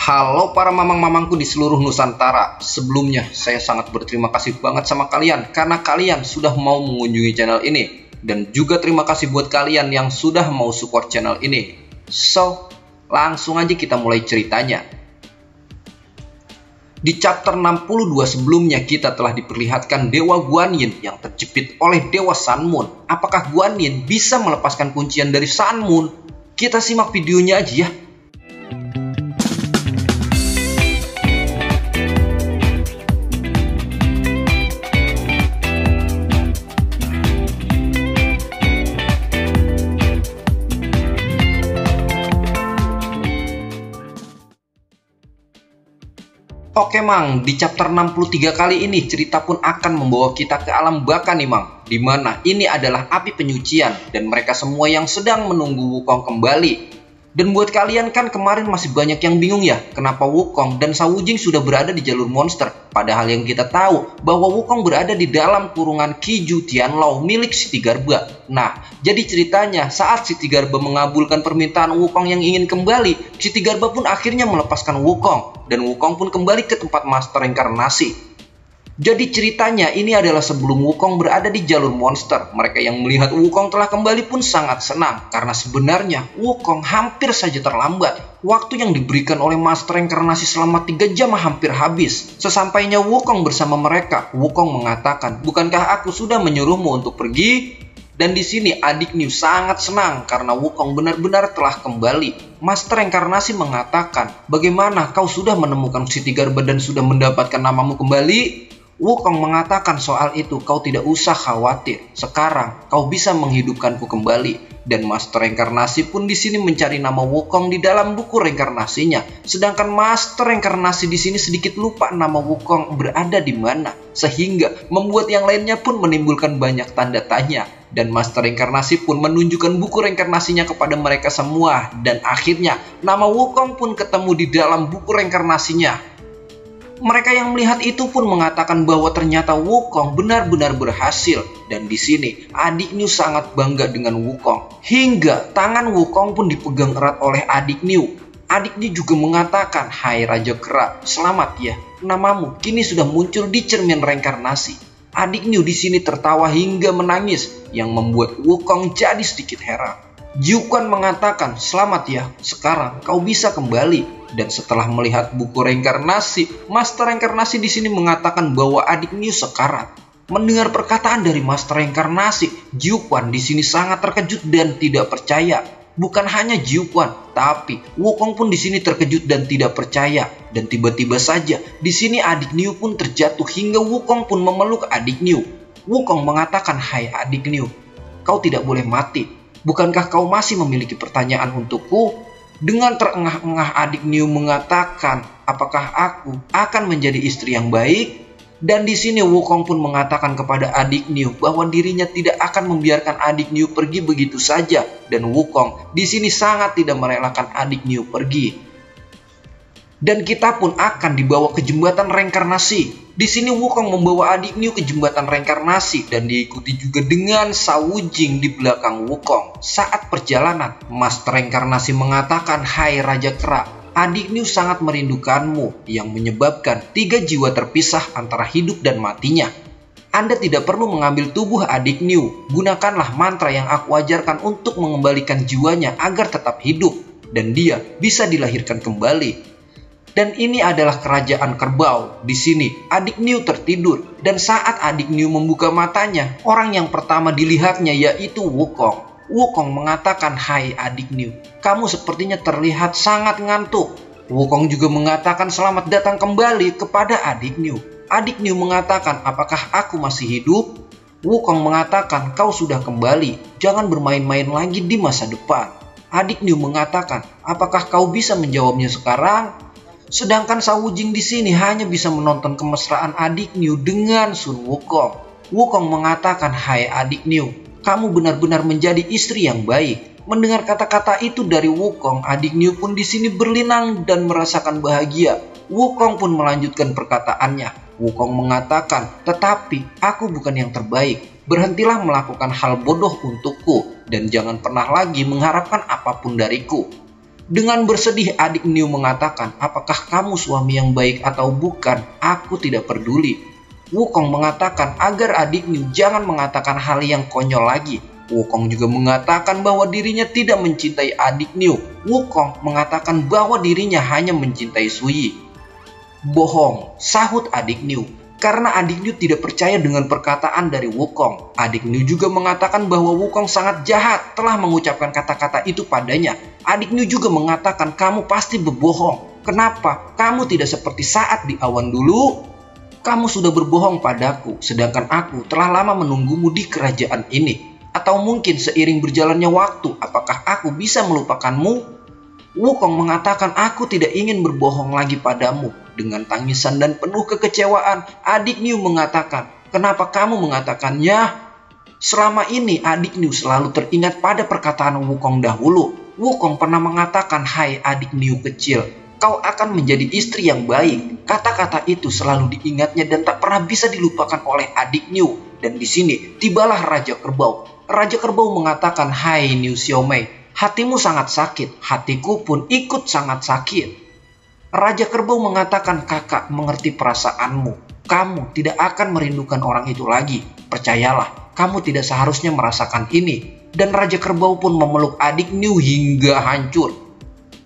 Halo para mamang-mamangku di seluruh Nusantara. Sebelumnya saya sangat berterima kasih banget sama kalian karena kalian sudah mau mengunjungi channel ini. Dan juga terima kasih buat kalian yang sudah mau support channel ini. So, langsung aja kita mulai ceritanya. Di chapter 62 sebelumnya kita telah diperlihatkan Dewa Guanyin yang terjepit oleh Dewa Sun Moon. Apakah Guanyin bisa melepaskan kuncian dari Sun Moon? Kita simak videonya aja ya. Oke Mang, di chapter 63 kali ini cerita pun akan membawa kita ke alam baka nih Mang. Dimana ini adalah api penyucian dan mereka semua yang sedang menunggu Wukong kembali. Dan buat kalian kan kemarin masih banyak yang bingung ya, kenapa Wukong dan Shao Wujing sudah berada di jalur monster. Padahal yang kita tahu bahwa Wukong berada di dalam kurungan Qiju Tianlao milik Siti Garba. Nah, jadi ceritanya saat Siti Garba mengabulkan permintaan Wukong yang ingin kembali, Siti Garba pun akhirnya melepaskan Wukong. Dan Wukong pun kembali ke tempat master reinkarnasi. Jadi ceritanya ini adalah sebelum Wukong berada di jalur monster. Mereka yang melihat Wukong telah kembali pun sangat senang. Karena sebenarnya Wukong hampir saja terlambat. Waktu yang diberikan oleh master reinkarnasi selama 3 jam hampir habis. Sesampainya Wukong bersama mereka, Wukong mengatakan, "Bukankah aku sudah menyuruhmu untuk pergi?" Dan di sini adik Niu sangat senang karena Wukong benar-benar telah kembali. Master reinkarnasi mengatakan, "Bagaimana kau sudah menemukan Siti Garba dan sudah mendapatkan namamu kembali?" Wukong mengatakan soal itu kau tidak usah khawatir. Sekarang kau bisa menghidupkanku kembali. Dan Master reinkarnasi pun di sini mencari nama Wukong di dalam buku reinkarnasinya. Sedangkan Master reinkarnasi di sini sedikit lupa nama Wukong berada di mana, sehingga membuat yang lainnya pun menimbulkan banyak tanda tanya. Dan Master reinkarnasi pun menunjukkan buku reinkarnasinya kepada mereka semua. Dan akhirnya nama Wukong pun ketemu di dalam buku reinkarnasinya. Mereka yang melihat itu pun mengatakan bahwa ternyata Wukong benar-benar berhasil. Dan di sini adik Niu sangat bangga dengan Wukong. Hingga tangan Wukong pun dipegang erat oleh adik Niu. Adik Niu juga mengatakan, "Hai Raja Kera, selamat ya. Namamu kini sudah muncul di cermin reinkarnasi." Adik Niu di sini tertawa hingga menangis yang membuat Wukong jadi sedikit heran. Jiuquan mengatakan, "Selamat ya, sekarang kau bisa kembali." Dan setelah melihat buku reinkarnasi, Master reinkarnasi di sini mengatakan bahwa adik Niu sekarat. Mendengar perkataan dari Master reinkarnasi, Jiuquan di sini sangat terkejut dan tidak percaya. Bukan hanya Jiuquan, tapi Wukong pun di sini terkejut dan tidak percaya. Dan tiba-tiba saja di sini adik Niu pun terjatuh hingga Wukong pun memeluk adik Niu. Wukong mengatakan, "Hai adik Niu, kau tidak boleh mati. Bukankah kau masih memiliki pertanyaan untukku?" Dengan terengah-engah adik Niu mengatakan, "Apakah aku akan menjadi istri yang baik?" Dan di sini Wukong pun mengatakan kepada adik Niu bahwa dirinya tidak akan membiarkan adik Niu pergi begitu saja. Dan Wukong di sini sangat tidak merelakan adik Niu pergi. Dan kita pun akan dibawa ke jembatan reinkarnasi. Di sini Wukong membawa adik Niu ke jembatan reinkarnasi dan diikuti juga dengan Shao Wujing di belakang Wukong. Saat perjalanan, Master reinkarnasi mengatakan, "Hai Raja Kera, adik Niu sangat merindukanmu," yang menyebabkan 3 jiwa terpisah antara hidup dan matinya. Anda tidak perlu mengambil tubuh adik Niu. Gunakanlah mantra yang aku ajarkan untuk mengembalikan jiwanya agar tetap hidup dan dia bisa dilahirkan kembali. Dan ini adalah kerajaan kerbau. Di sini adik Niu tertidur dan saat adik Niu membuka matanya, orang yang pertama dilihatnya yaitu Wukong. Wukong mengatakan, "Hai adik Niu, kamu sepertinya terlihat sangat ngantuk." Wukong juga mengatakan selamat datang kembali kepada adik Niu. Adik Niu mengatakan, "Apakah aku masih hidup?" Wukong mengatakan, "Kau sudah kembali. Jangan bermain-main lagi di masa depan." Adik Niu mengatakan, "Apakah kau bisa menjawabnya sekarang?" Sedangkan Shao Wujing di sini hanya bisa menonton kemesraan adik Niu dengan Sun Wukong. Wukong mengatakan, "Hai adik Niu, kamu benar-benar menjadi istri yang baik." Mendengar kata-kata itu dari Wukong, adik Niu pun di sini berlinang dan merasakan bahagia. Wukong pun melanjutkan perkataannya. Wukong mengatakan, "Tetapi aku bukan yang terbaik. Berhentilah melakukan hal bodoh untukku dan jangan pernah lagi mengharapkan apapun dariku." Dengan bersedih adik Niu mengatakan, apakah kamu suami yang baik atau bukan? Aku tidak peduli. Wukong mengatakan agar adik Niu jangan mengatakan hal yang konyol lagi. Wukong juga mengatakan bahwa dirinya tidak mencintai adik Niu. Wukong mengatakan bahwa dirinya hanya mencintai Suyi. Bohong, sahut adik Niu. Karena adik Niu tidak percaya dengan perkataan dari Wukong. Adik Niu juga mengatakan bahwa Wukong sangat jahat telah mengucapkan kata-kata itu padanya. Adik Niu juga mengatakan kamu pasti berbohong. Kenapa? Kamu tidak seperti saat di awan dulu. Kamu sudah berbohong padaku, sedangkan aku telah lama menunggumu di kerajaan ini. Atau mungkin seiring berjalannya waktu, apakah aku bisa melupakanmu? Wukong mengatakan aku tidak ingin berbohong lagi padamu. Dengan tangisan dan penuh kekecewaan, adik Niu mengatakan, kenapa kamu mengatakannya? Selama ini adik Niu selalu teringat pada perkataan Wukong dahulu. Wukong pernah mengatakan, hai adik Niu kecil, kau akan menjadi istri yang baik. Kata-kata itu selalu diingatnya dan tak pernah bisa dilupakan oleh adik Niu. Dan di sini tibalah Raja Kerbau. Raja Kerbau mengatakan, hai Niu Xiaomei, hatimu sangat sakit, hatiku pun ikut sangat sakit. Raja Kerbau mengatakan, kakak mengerti perasaanmu. Kamu tidak akan merindukan orang itu lagi. Percayalah, kamu tidak seharusnya merasakan ini. Dan Raja Kerbau pun memeluk adik Niu hingga hancur.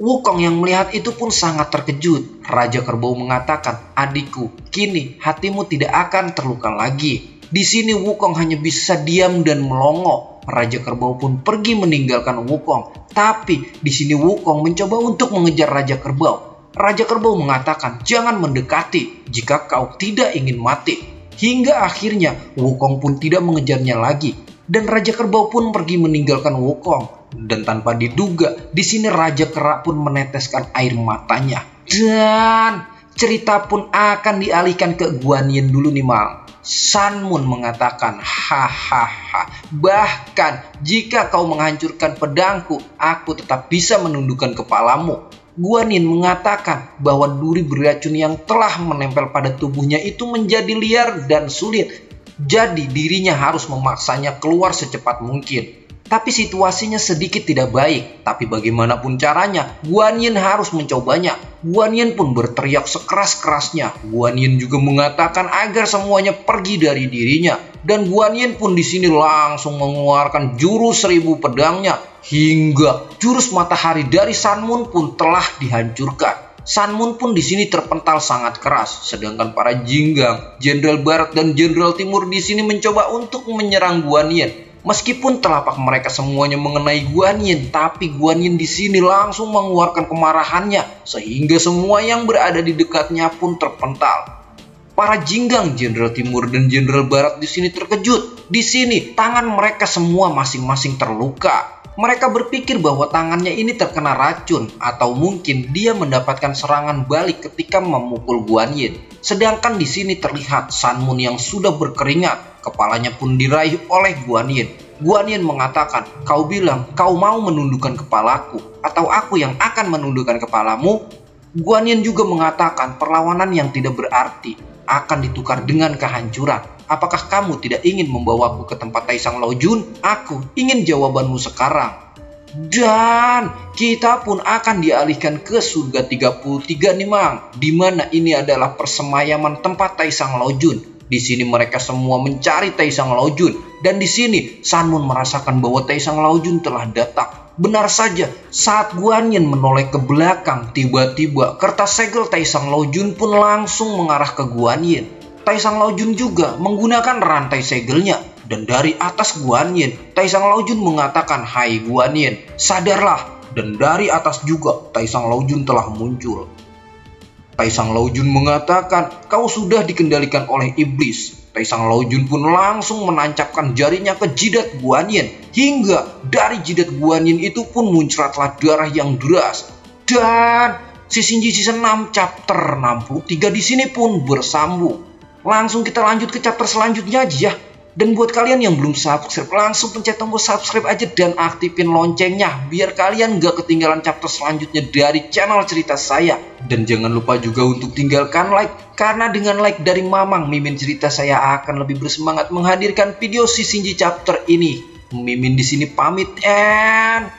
Wukong yang melihat itu pun sangat terkejut. Raja Kerbau mengatakan, adikku, kini hatimu tidak akan terluka lagi. Di sini Wukong hanya bisa diam dan melongo. Raja Kerbau pun pergi meninggalkan Wukong. Tapi di sini Wukong mencoba untuk mengejar Raja Kerbau. Raja Kerbau mengatakan, jangan mendekati jika kau tidak ingin mati. Hingga akhirnya Wukong pun tidak mengejarnya lagi. Dan Raja Kerbau pun pergi meninggalkan Wukong. Dan tanpa diduga, di sini Raja Kera pun meneteskan air matanya. Dan cerita pun akan dialihkan ke Guanyin dulu nih Mang. Sun Moon mengatakan, hahaha, bahkan jika kau menghancurkan pedangku, aku tetap bisa menundukkan kepalamu. Guanyin mengatakan bahwa duri beracun yang telah menempel pada tubuhnya itu menjadi liar dan sulit. Jadi dirinya harus memaksanya keluar secepat mungkin. Tapi situasinya sedikit tidak baik. Tapi bagaimanapun caranya, Guanyin harus mencobanya. Guanyin pun berteriak sekeras-kerasnya. Guanyin juga mengatakan agar semuanya pergi dari dirinya. Dan Guanyin pun di sini langsung mengeluarkan jurus 1000 pedangnya. Hingga jurus matahari dari Sun Moon pun telah dihancurkan. Sun Moon pun di sini terpental sangat keras. Sedangkan para Jinggang, Jenderal Barat dan Jenderal Timur di sini mencoba untuk menyerang Guanyin. Meskipun telapak mereka semuanya mengenai Guanyin, tapi Guanyin di sini langsung mengeluarkan kemarahannya sehingga semua yang berada di dekatnya pun terpental. Para Jinggang, Jenderal Timur dan Jenderal Barat di sini terkejut. Di sini tangan mereka semua masing-masing terluka. Mereka berpikir bahwa tangannya ini terkena racun atau mungkin dia mendapatkan serangan balik ketika memukul Guanyin. Sedangkan di sini terlihat Sun Moon yang sudah berkeringat. Kepalanya pun diraih oleh Guanyin. Guanyin mengatakan, kau bilang kau mau menundukkan kepalaku atau aku yang akan menundukkan kepalamu? Guanyin juga mengatakan perlawanan yang tidak berarti akan ditukar dengan kehancuran. Apakah kamu tidak ingin membawaku ke tempat Taisang Laojun? Aku ingin jawabanmu sekarang. Dan kita pun akan dialihkan ke surga 33 nih Mang. Dimana ini adalah persemayaman tempat Taisang Laojun. Di sini mereka semua mencari Taisang Laojun. Dan di sini Sun Moon merasakan bahwa Taisang Laojun telah datang. Benar saja, saat Guanyin menoleh ke belakang, tiba-tiba kertas segel Taisang Laojun pun langsung mengarah ke Guanyin. Taisang Laojun juga menggunakan rantai segelnya. Dan dari atas Guanyin, Taisang Laojun mengatakan, hai Guanyin, sadarlah. Dan dari atas juga Taisang Laojun telah muncul. Taisang Laojun mengatakan, kau sudah dikendalikan oleh iblis. Taisang Laojun pun langsung menancapkan jarinya ke jidat Guanyin. Hingga dari jidat Guanyin itu pun muncratlah darah yang deras. Dan Shishinji Season 6 chapter 63 di sini pun bersambung. Langsung kita lanjut ke chapter selanjutnya aja ya. Dan buat kalian yang belum subscribe, langsung pencet tombol subscribe aja dan aktifin loncengnya. Biar kalian gak ketinggalan chapter selanjutnya dari channel cerita saya. Dan jangan lupa juga untuk tinggalkan like. Karena dengan like dari Mamang, Mimin Cerita saya akan lebih bersemangat menghadirkan video Shishinji chapter ini. Mimin di sini pamit and